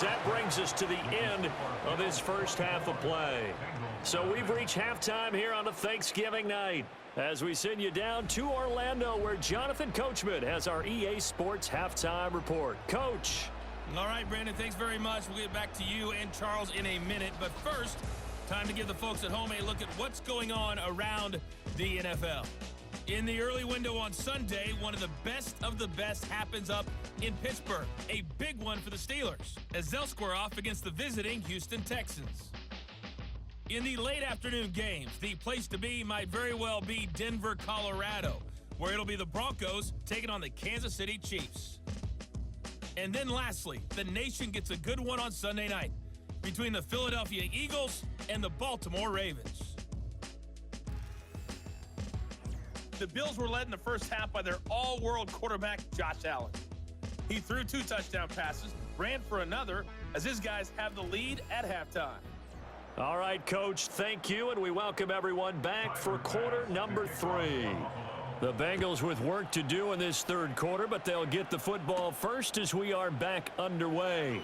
as that brings us to the end of this first half of play. So we've reached halftime here on a Thanksgiving night as we send you down to Orlando where Jonathan Coachman has our EA Sports halftime report. Coach. All right, Brandon, thanks very much. We'll get back to you and Charles in a minute. But first, time to give the folks at home a look at what's going on around the NFL. In the early window on Sunday, one of the best happens up in Pittsburgh. A big one for the Steelers as they'll square off against the visiting Houston Texans. In the late afternoon games, the place to be might very well be Denver, Colorado, where it'll be the Broncos taking on the Kansas City Chiefs. And then lastly, the nation gets a good one on Sunday night between the Philadelphia Eagles and the Baltimore Ravens. The Bills were led in the first half by their all-world quarterback, Josh Allen. He threw 2 touchdown passes, ran for another, as his guys have the lead at halftime. All right, Coach, thank you, and we welcome everyone back for quarter number 3. The Bengals with work to do in this third quarter, but they'll get the football first as we are back underway.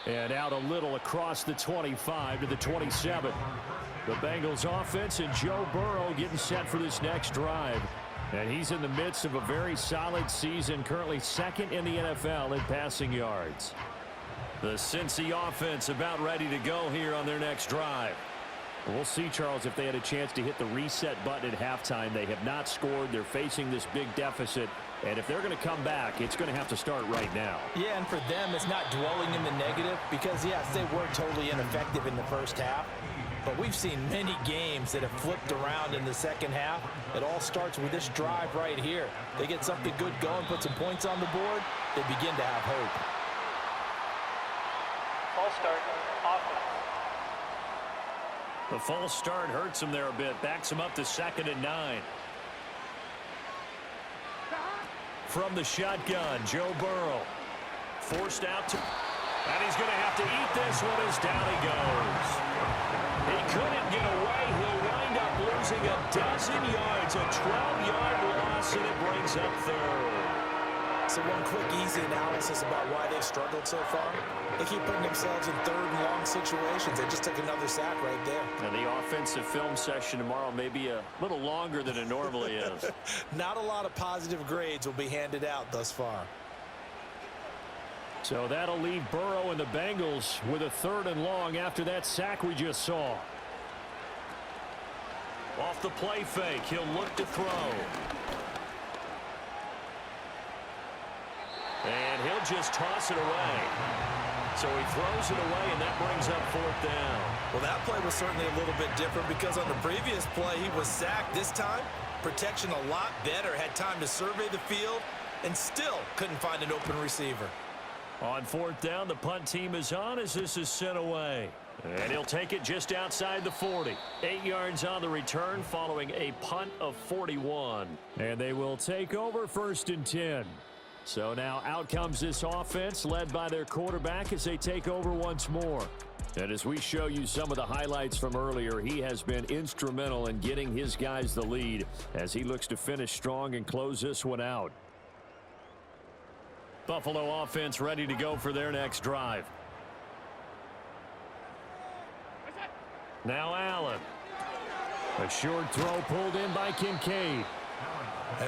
And out a little across the 25 to the 27. The Bengals offense and Joe Burrow getting set for this next drive. And he's in the midst of a very solid season, currently second in the NFL in passing yards. The Cincy offense about ready to go here on their next drive. We'll see, Charles, if they had a chance to hit the reset button at halftime. They have not scored. They're facing this big deficit. And if they're going to come back, it's going to have to start right now. Yeah, and for them, it's not dwelling in the negative because, yes, they were totally ineffective in the first half. But we've seen many games that have flipped around in the second half. It all starts with this drive right here. They get something good going, put some points on the board, they begin to have hope. False start, offense. The false start hurts them there a bit. Backs them up to 2nd and 9. From the shotgun, Joe Burrow. Forced out to... And he's going to have to eat this one as down he goes. He couldn't get away. He'll wind up losing a dozen yards. A 12-yard loss, and it brings up 3rd. So one quick, easy analysis about why they've struggled so far. They keep putting themselves in 3rd and long situations. They just took another sack right there. And the offensive film session tomorrow may be a little longer than it normally is. Not a lot of positive grades will be handed out thus far. So that'll leave Burrow and the Bengals with a 3rd and long after that sack we just saw. Off the play fake, he'll look to throw. And he'll just toss it away. So he throws it away, and that brings up 4th down. Well, that play was certainly a little bit different because on the previous play, he was sacked. This time, protection a lot better, had time to survey the field, and still couldn't find an open receiver. On 4th down, the punt team is on as this is sent away. And he'll take it just outside the 40. 8 yards on the return following a punt of 41. And they will take over 1st and 10. So now out comes this offense led by their quarterback as they take over once more. And as we show you some of the highlights from earlier, he has been instrumental in getting his guys the lead as he looks to finish strong and close this one out. Buffalo offense ready to go for their next drive. Now Allen. A short throw pulled in by Kincaid.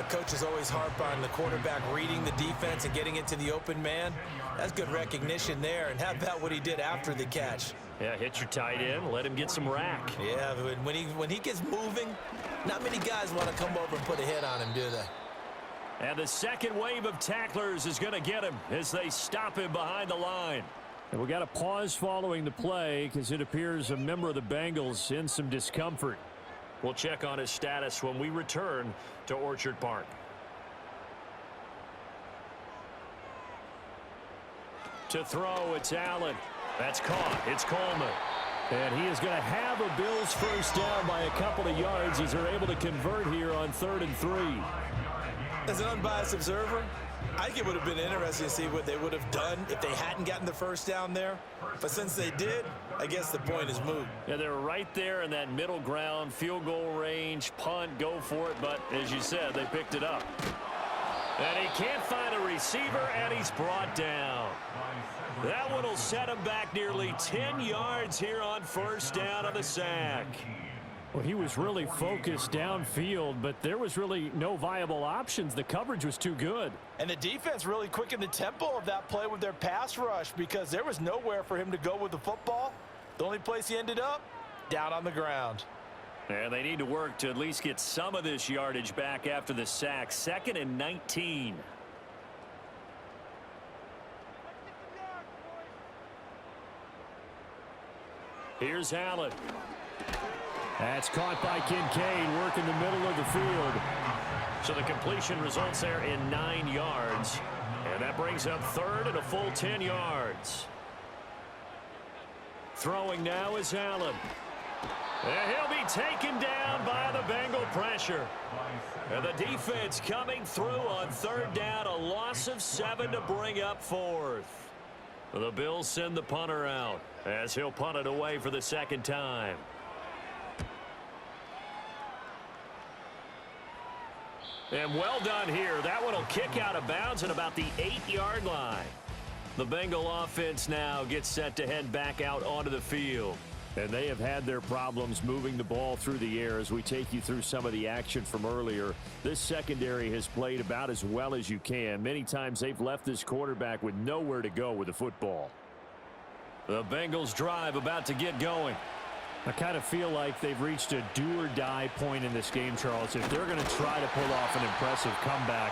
Coaches always harp on the quarterback reading the defense and getting into the open man. That's good recognition there. And how about what he did after the catch? Yeah, hit your tight end, let him get some rack. Yeah, when he gets moving, not many guys want to come over and put a hit on him, do they? And the second wave of tacklers is going to get him as they stop him behind the line. And we got a pause following the play because it appears a member of the Bengals in some discomfort. We'll check on his status when we return to Orchard Park. To throw, it's Allen. That's caught. It's Coleman. And he is going to have a Bills first down by a couple of yards as they're able to convert here on 3rd and 3. As an unbiased observer, I think it would have been interesting to see what they would have done if they hadn't gotten the first down there. But since they did, I guess the point is moot. Yeah, they're right there in that middle ground, field goal range, punt, go for it. But as you said, they picked it up. And he can't find a receiver, and he's brought down. That one will set him back nearly 10 yards here on first down on the sack. Well, he was really focused downfield, but there was really no viable options. The coverage was too good. And the defense really quickened the tempo of that play with their pass rush because there was nowhere for him to go with the football. The only place he ended up, down on the ground. And they need to work to at least get some of this yardage back after the sack. 2nd and 19. Here's Allen. That's caught by Kincaid, working the middle of the field. So the completion results there in 9 yards. And that brings up 3rd and a full 10 yards. Throwing now is Allen. And he'll be taken down by the Bengal pressure. And the defense coming through on 3rd down. A loss of 7 to bring up 4th. The Bills send the punter out as he'll punt it away for the 2nd time. And well done here. That one will kick out of bounds at about the 8-yard line. The Bengal offense now gets set to head back out onto the field. And they have had their problems moving the ball through the air as we take you through some of the action from earlier. This secondary has played about as well as you can. Many times they've left this quarterback with nowhere to go with the football. The Bengals drive about to get going. I kind of feel like they've reached a do-or-die point in this game, Charles. If they're going to try to pull off an impressive comeback,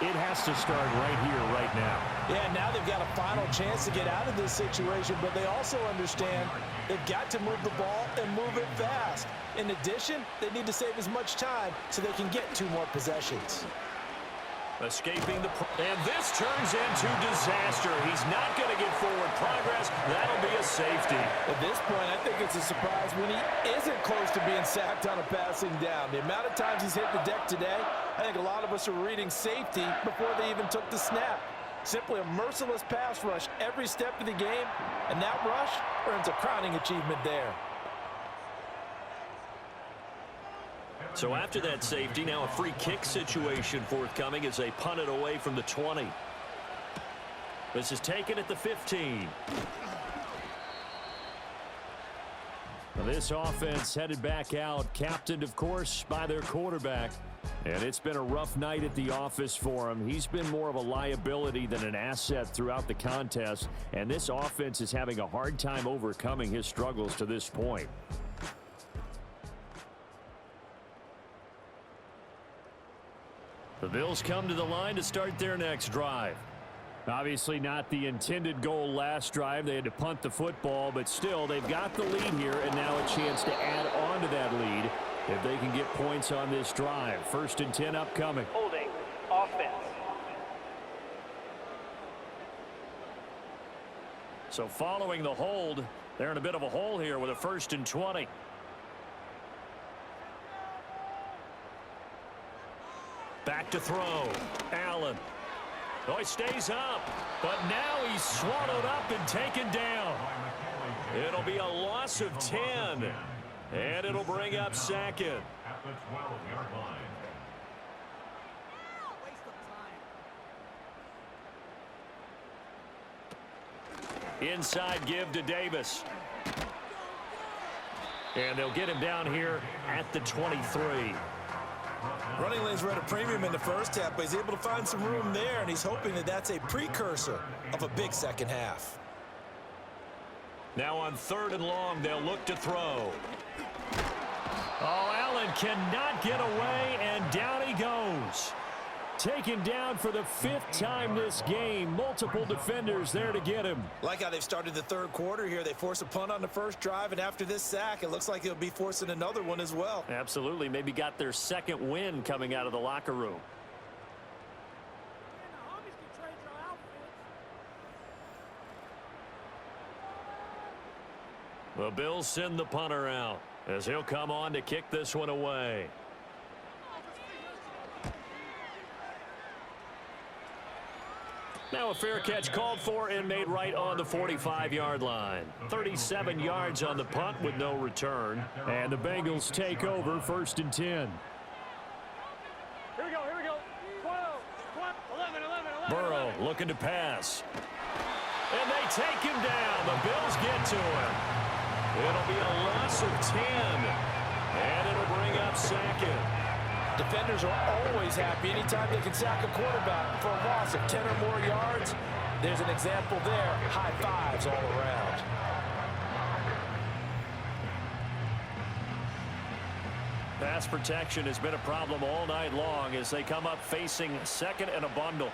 it has to start right here, right now. Yeah, now they've got a final chance to get out of this situation, but they also understand they've got to move the ball and move it fast. In addition, they need to save as much time so they can get 2 more possessions. Escaping and this turns into disaster. He's not going to get forward progress. That'll be a safety. At this point, I think it's a surprise when he isn't close to being sacked on a passing down. The amount of times he's hit the deck today, I think a lot of us are reading safety before they even took the snap. Simply a merciless pass rush every step of the game, and that rush earns a crowning achievement there. So after that safety, now a free kick situation forthcoming as they punt it away from the 20. This is taken at the 15. Well, this offense headed back out, captained, of course, by their quarterback. And it's been a rough night at the office for him. He's been more of a liability than an asset throughout the contest. And this offense is having a hard time overcoming his struggles to this point. The Bills come to the line to start their next drive. Obviously not the intended goal last drive. They had to punt the football, but still they've got the lead here and now a chance to add on to that lead if they can get points on this drive. 1st and 10 upcoming. Holding. Offense. So following the hold, they're in a bit of a hole here with a 1st and 20. Back to throw. Allen. Oh, he stays up, but now he's swallowed up and taken down. It'll be a loss of 10, and it'll bring up 2nd. At the 12-yard line. Inside give to Davis. And they'll get him down here at the 23. Running lanes were at a premium in the first half, but he's able to find some room there, and he's hoping that that's a precursor of a big second half. Now on 3rd and long, they'll look to throw. Oh, Allen cannot get away, and down he goes. Taken down for the 5th time this game. Multiple defenders there to get him. Like how they've started the 3rd quarter here. They force a punt on the first drive, and after this sack, it looks like they'll be forcing another one as well. Absolutely. Maybe got their 2nd win coming out of the locker room. The Bills send the punter out as he'll come on to kick this one away. Now a fair catch called for and made right on the 45-yard line. 37 yards on the punt with no return. And the Bengals take over 1st and 10. Here we go. 12, 11. Burrow looking to pass. they take him down. The Bills get to him. It'll be a loss of 10. And it'll bring up second. Defenders are always happy anytime they can sack a quarterback for a loss of 10 or more yards. There's an example there. High fives all around. Pass protection has been a problem all night long as they come up facing second and a bundle.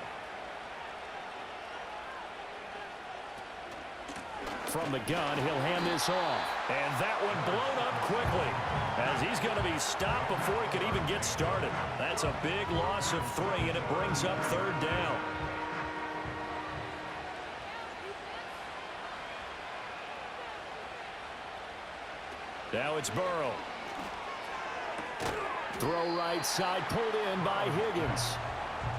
From the gun, he'll hand this off. And that one blown up quickly as he's going to be stopped before he could even get started. That's a big loss of 3, and it brings up third down. Now it's Burrow. Throw right side, pulled in by Higgins.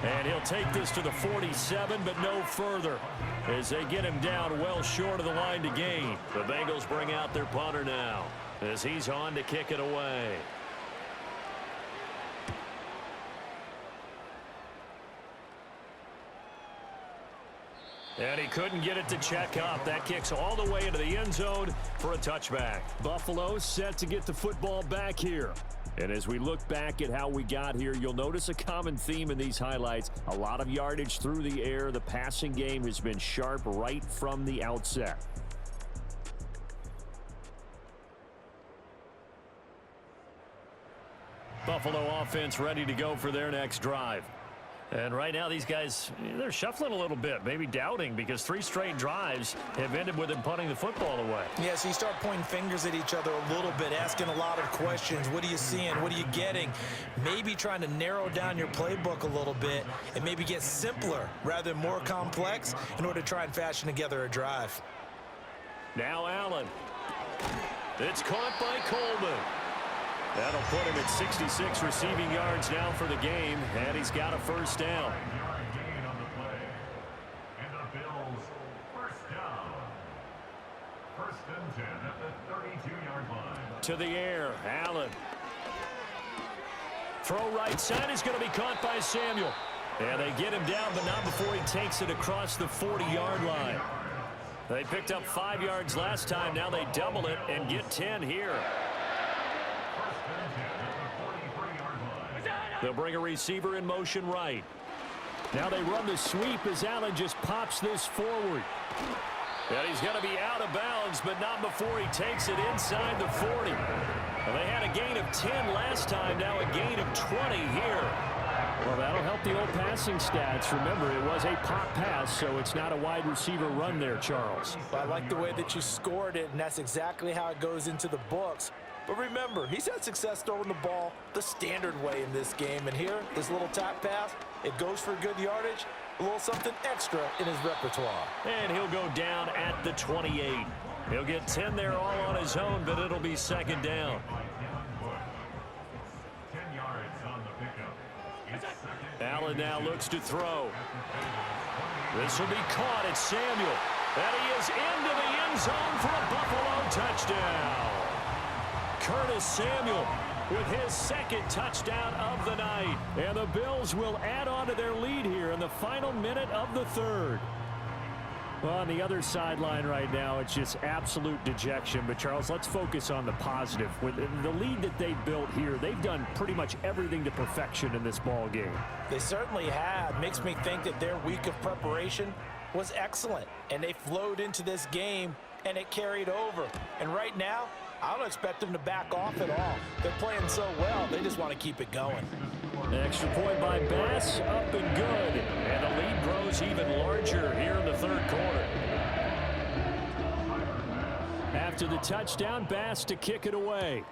And he'll take this to the 47, but no further as they get him down well short of the line to gain. The Bengals bring out their punter now as he's on to kick it away. And he couldn't get it to check up. That kicks all the way into the end zone for a touchback. Buffalo set to get the football back here. And as we look back at how we got here, you'll notice a common theme in these highlights. A lot of yardage through the air. The passing game has been sharp right from the outset. Buffalo offense ready to go for their next drive. And right now these guys, they're shuffling a little bit, maybe doubting, because 3 straight drives have ended with them punting the football away. Yeah, so you start pointing fingers at each other a little bit, asking a lot of questions. What are you seeing? What are you getting? Maybe trying to narrow down your playbook a little bit and maybe get simpler rather than more complex in order to try and fashion together a drive. Now Allen. It's caught by Coleman. That'll put him at 66 receiving yards now for the game, and he's got a first down. Gain on the play. And the Bills first down. First and 10 at the 32-yard line. To the air, Allen. Throw right side is going to be caught by Samuel. And they get him down, but not before he takes it across the 40-yard line. They picked up 5 yards last time. Now they double it and get 10 here. They'll bring a receiver in motion right. Now they run the sweep as Allen just pops this forward. And he's going to be out of bounds, but not before he takes it inside the 40. Well, they had a gain of 10 last time, now a gain of 20 here. Well, that'll help the old passing stats. Remember, it was a pop pass, so it's not a wide receiver run there, Charles. Well, I like the way that you scored it, and that's exactly how it goes into the books. But remember, he's had success throwing the ball the standard way in this game. And here, this little tap pass, it goes for good yardage, a little something extra in his repertoire. And he'll go down at the 28. He'll get 10 there all on his own, but it'll be second down. 10 yards on the pickup. Allen now looks to throw. This will be caught. It's Samuel. And he is into the end zone for a Buffalo touchdown. Curtis Samuel with his second touchdown of the night. And the Bills will add on to their lead here in the final minute of the third. Well, on the other sideline right now, it's just absolute dejection. But, Charles, let's focus on the positive. With the lead that they built here, they've done pretty much everything to perfection in this ball game. They certainly have. Makes me think that their week of preparation was excellent. And they flowed into this game, and it carried over. And right now, I don't expect them to back off at all. They're playing so well, they just want to keep it going. Extra point by Bass, up and good. And the lead grows even larger here in the third quarter. After the touchdown, Bass to kick it away.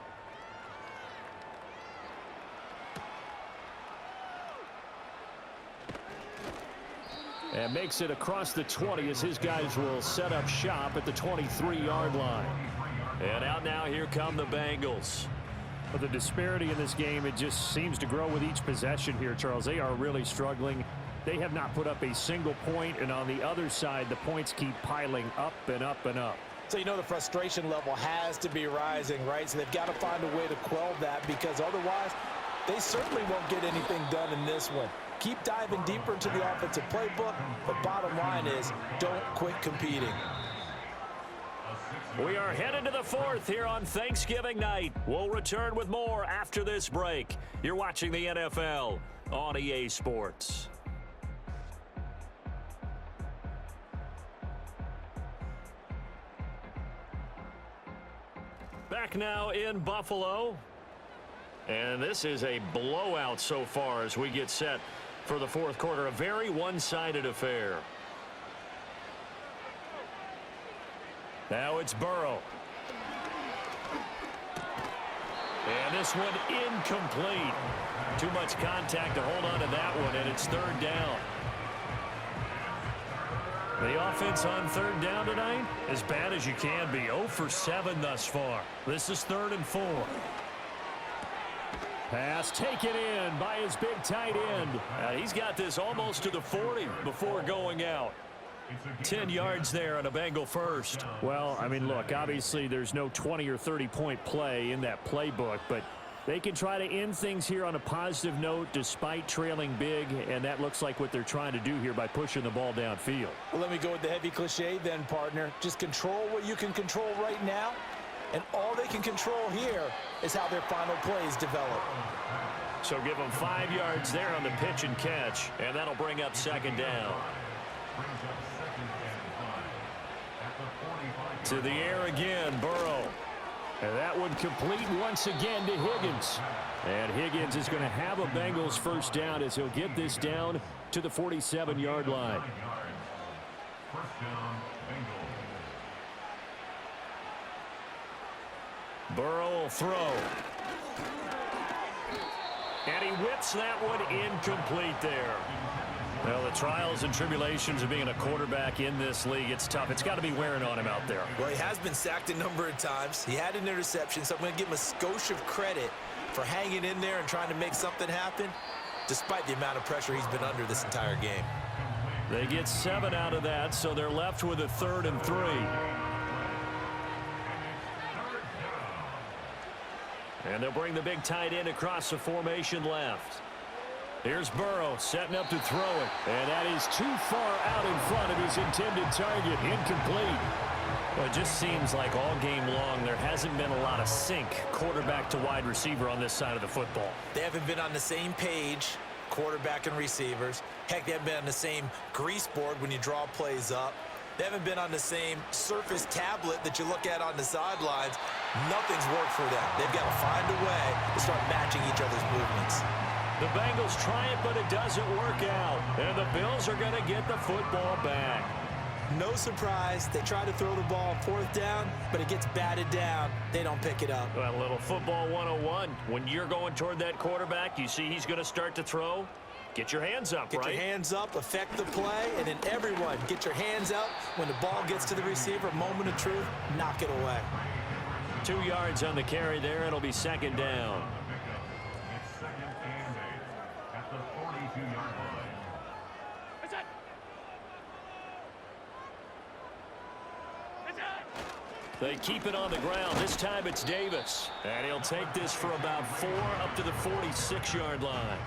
And makes it across the 20 as his guys will set up shop at the 23-yard line. And out now, here come the Bengals. But the disparity in this game, it just seems to grow with each possession here, Charles. They are really struggling. They have not put up a single point, and on the other side, the points keep piling up and up and up. So you know the frustration level has to be rising, right? So they've got to find a way to quell that, because otherwise they certainly won't get anything done in this one. Keep diving deeper into the offensive playbook, but bottom line is don't quit competing. We are headed to the fourth here on Thanksgiving night. We'll return with more after this break. You're watching the NFL on EA Sports. Back now in Buffalo. And this is a blowout so far as we get set for the fourth quarter. A very one-sided affair. Now it's Burrow. And this one incomplete. Too much contact to hold on to that one, and it's third down. The offense on third down tonight, as bad as you can be. 0 for 7 thus far. This is 3rd and 4. Pass taken in by his big tight end. He's got this almost to the 40 before going out. 10 yards there on a Bengal first. Well, I mean, look, obviously there's no 20 or 30-point play in that playbook, but they can try to end things here on a positive note despite trailing big, and that looks like what they're trying to do here by pushing the ball downfield. Well, let me go with the heavy cliche then, partner. Just control what you can control right now, and all they can control here is how their final plays develop. So give them 5 yards there on the pitch and catch, and that'll bring up second down. To the air again, Burrow. And that one complete once again to Higgins. And Higgins is going to have a Bengals first down as he'll get this down to the 47-yard line. Burrow will throw. And he whips that one incomplete there. Well, the trials and tribulations of being a quarterback in this league, it's tough. It's got to be wearing on him out there. Well, he has been sacked a number of times. He had an interception, so I'm going to give him a skosh of credit for hanging in there and trying to make something happen, despite the amount of pressure he's been under this entire game. They get 7 out of that, so they're left with a 3rd and 3. And they'll bring the big tight end across the formation left. Here's Burrow setting up to throw it. And that is too far out in front of his intended target. Incomplete. Well, it just seems like all game long there hasn't been a lot of sync quarterback to wide receiver on this side of the football. They haven't been on the same page, quarterback and receivers. Heck, they haven't been on the same grease board when you draw plays up. They haven't been on the same surface tablet that you look at on the sidelines. Nothing's worked for them. They've got to find a way to start matching each other's movements. The Bengals try it, but it doesn't work out. And the Bills are going to get the football back. No surprise. They try to throw the ball on 4th down, but it gets batted down. They don't pick it up. Well, a little football 101. When you're going toward that quarterback, you see he's going to start to throw. Get your hands up, right? Get your hands up, affect the play, and then everyone get your hands up. When the ball gets to the receiver, moment of truth, knock it away. 2 yards on the carry there. It'll be second down. They keep it on the ground. This time it's Davis. And he'll take this for about 4 up to the 46-yard line.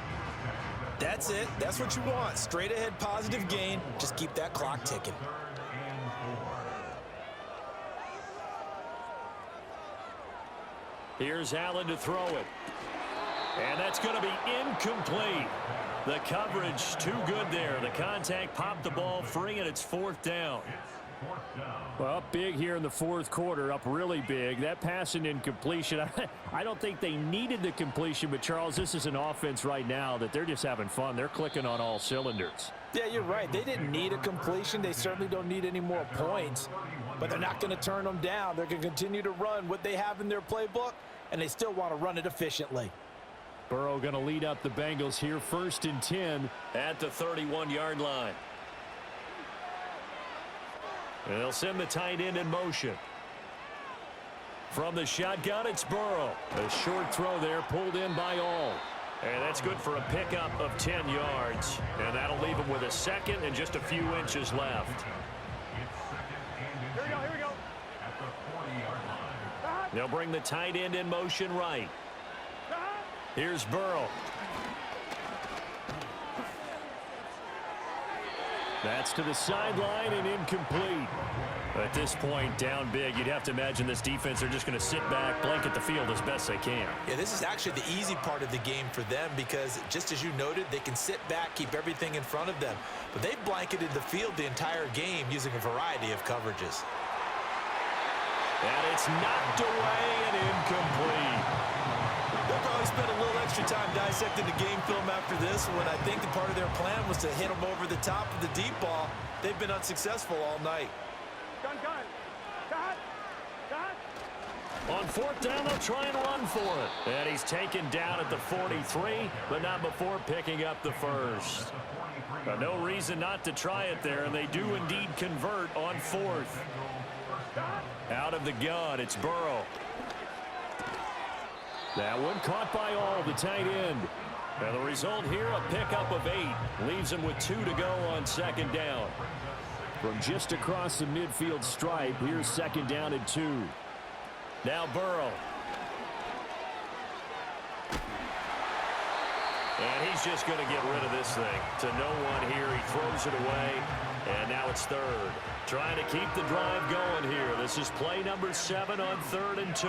That's it. That's what you want. Straight ahead positive gain. Just keep that clock ticking. Here's Allen to throw it. And that's going to be incomplete. The coverage too good there. The contact popped the ball free, and it's 4th down. Well, up big here in the fourth quarter, up really big. That pass and incompletion, I don't think they needed the completion, but Charles, this is an offense right now that they're just having fun. They're clicking on all cylinders. Yeah, you're right. They didn't need a completion. They certainly don't need any more points, but they're not going to turn them down. They're going to continue to run what they have in their playbook, and they still want to run it efficiently. Burrow going to lead up the Bengals here, 1st and 10 at the 31-yard line. And they'll send the tight end in motion. From the shotgun, it's Burrow. A short throw there, pulled in by all. And that's good for a pickup of 10 yards. And that'll leave him with a 2nd and just a few inches left. Here we go. They'll bring the tight end in motion right. Here's Burrow. That's to the sideline and incomplete. At this point, down big, you'd have to imagine this defense are just going to sit back, blanket the field as best they can. Yeah, this is actually the easy part of the game for them because, just as you noted, they can sit back, keep everything in front of them. But they've blanketed the field the entire game using a variety of coverages. And it's knocked away and incomplete. They'll probably spend a little extra time dissecting the game film after this one. I think the part of their plan was to hit them over the top of the deep ball. They've been unsuccessful all night. Gun. On fourth down, they'll try and run for it. And he's taken down at the 43, but not before picking up the first. But no reason not to try it there, and they do indeed convert on fourth. Out of the gun, it's Burrow. That one caught by all, the tight end. And the result here, a pickup of 8. Leaves him with 2 to go on second down. From just across the midfield stripe, here's second down and 2. Now Burrow. And he's just going to get rid of this thing. To no one here, he throws it away. And now it's third. Trying to keep the drive going here. This is play number 7 on 3rd and 2.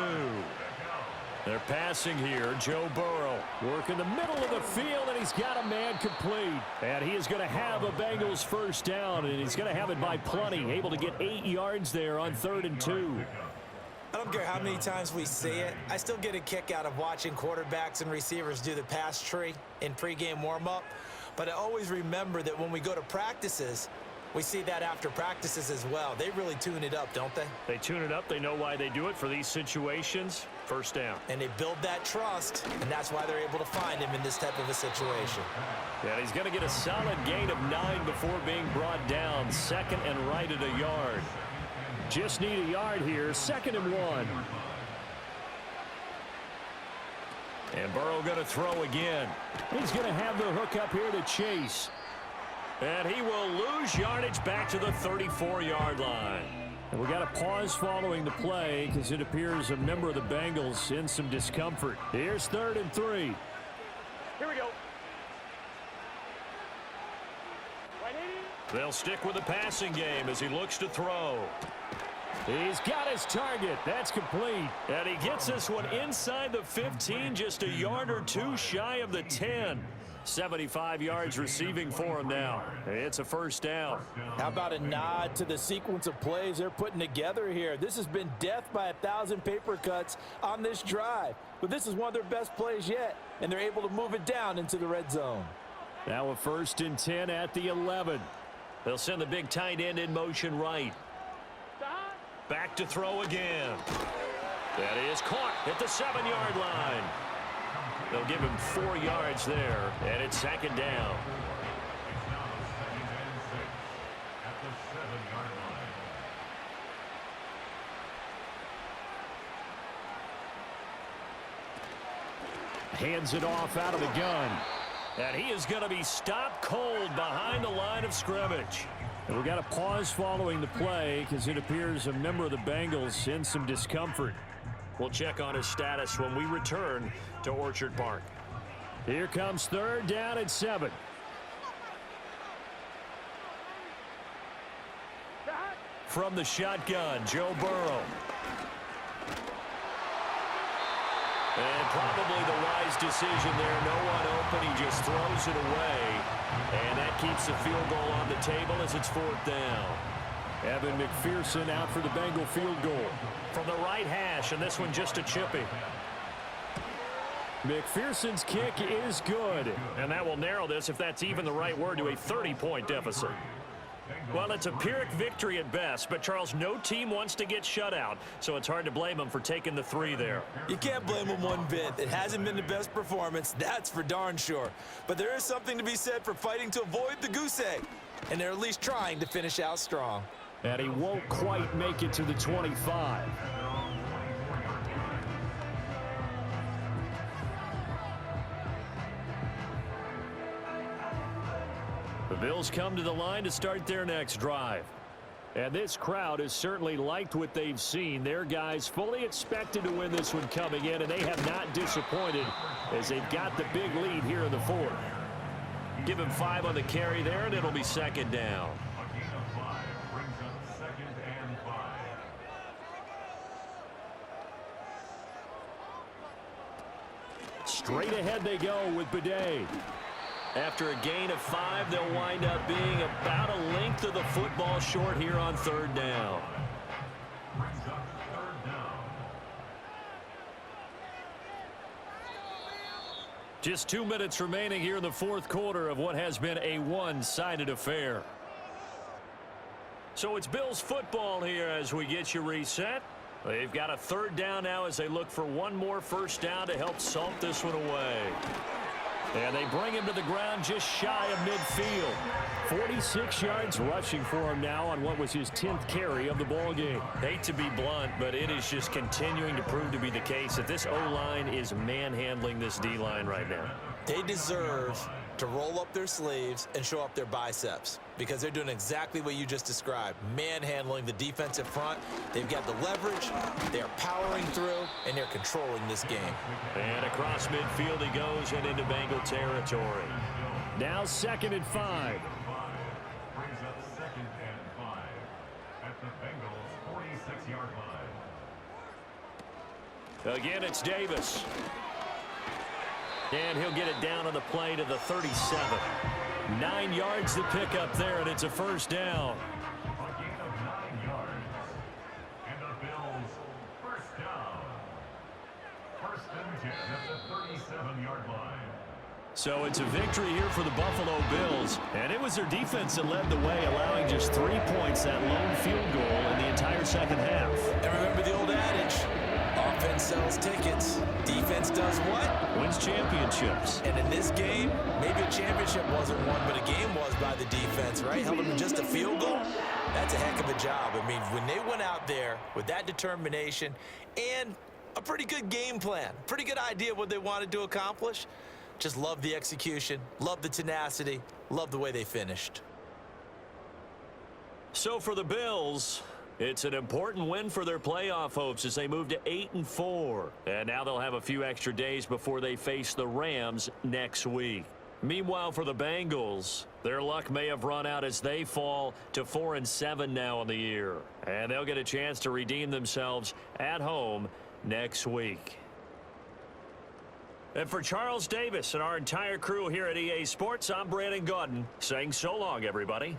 They're passing here. Joe Burrow working the middle of the field, and he's got a man complete. And he is going to have a Bengals first down, and he's going to have it by plenty. Able to get 8 yards there on 3rd and 2. I don't care how many times we see it. I still get a kick out of watching quarterbacks and receivers do the pass tree in pregame warm-up. But I always remember that when we go to practices, we see that after practices as well. They really tune it up, don't they? They tune it up. They know why they do it for these situations. First down. And they build that trust, and that's why they're able to find him in this type of a situation. And he's going to get a solid gain of 9 before being brought down. Second and right at a yard. Just need a yard here. 2nd and 1. And Burrow going to throw again. He's going to have the hook up here to Chase. And he will lose yardage back to the 34-yard line. And we got a pause following the play because it appears a member of the Bengals in some discomfort. Here's 3rd and 3. Here we go. They'll stick with the passing game as he looks to throw. He's got his target. That's complete. And he gets this one inside the 15, just a yard or 2 shy of the 10. 75 yards receiving for him now. It's a first down. How about a nod to the sequence of plays they're putting together here? This has been death by 1,000 paper cuts on this drive. But this is one of their best plays yet, and they're able to move it down into the red zone. Now a 1st and 10 at the 11. They'll send the big tight end in motion right. Back to throw again. That is caught at the 7-yard line. They'll give him 4 yards there, and it's 2nd down. Hands it off out of the gun. And he is going to be stopped cold behind the line of scrimmage. And we got a pause following the play because it appears a member of the Bengals in some discomfort. We'll check on his status when we return to Orchard Park. Here comes 3rd down and 7. From the shotgun, Joe Burrow. And probably the wise decision there. No one open. He just throws it away. And that keeps the field goal on the table as it's 4th down. Evan McPherson out for the Bengal field goal. From the right hash, and this one just a chippy. McPherson's kick is good. And that will narrow this, if that's even the right word, to a 30-point deficit. Well, it's a Pyrrhic victory at best, but Charles, no team wants to get shut out, so it's hard to blame them for taking the 3 there. You can't blame them one bit. It hasn't been the best performance, that's for darn sure. But there is something to be said for fighting to avoid the goose egg, and they're at least trying to finish out strong. And he won't quite make it to the 25. The Bills come to the line to start their next drive. And this crowd has certainly liked what they've seen. Their guys fully expected to win this one coming in, and they have not disappointed as they've got the big lead here in the 4th. Give him 5 on the carry there, and it'll be second down. A gain of 5 brings up 2nd and 5. Straight ahead they go with Bidet. After a gain of 5, they'll wind up being about a length of the football short here on 3rd down. Brings up 3rd down. Just 2 minutes remaining here in the 4th quarter of what has been a one-sided affair. So it's Bills football here as we get you reset. They've got a 3rd down now as they look for one more first down to help salt this one away. And they bring him to the ground just shy of midfield. 46 yards rushing for him now on what was his 10th carry of the ball game. Hate to be blunt, but it is just continuing to prove to be the case that this O-line is manhandling this D-line right now. They deserve to roll up their sleeves and show up their biceps because they're doing exactly what you just described, manhandling the defensive front. They've got the leverage, they're powering through, and they're controlling this game. And across midfield he goes and into Bengal territory. Now 2nd and 5. Brings up 2nd and 5 at the Bengals' 46-yard line. Again, it's Davis. And he'll get it down on the play to the 37. 9 yards to pick up there, and it's a first down. A gain of 9 yards. And the Bills first down. 1st and 10 at the 37-yard line. So it's a victory here for the Buffalo Bills. And it was their defense that led the way, allowing just 3 points, that lone field goal in the entire second half. And remember the old adage, offense sells tickets. Defense does what? Wins championships. And in this game, maybe a championship wasn't won, but a game was by the defense, right? Held them to just a field goal. That's a heck of a job. I mean, when they went out there with that determination and a pretty good game plan, pretty good idea what they wanted to accomplish, just love the execution, love the tenacity, love the way they finished. So for the Bills, it's an important win for their playoff hopes as they move to 8-4. And now they'll have a few extra days before they face the Rams next week. Meanwhile, for the Bengals, their luck may have run out as they fall to 4-7 now in the year. And they'll get a chance to redeem themselves at home next week. And for Charles Davis and our entire crew here at EA Sports, I'm Brandon Gaudin saying so long, everybody.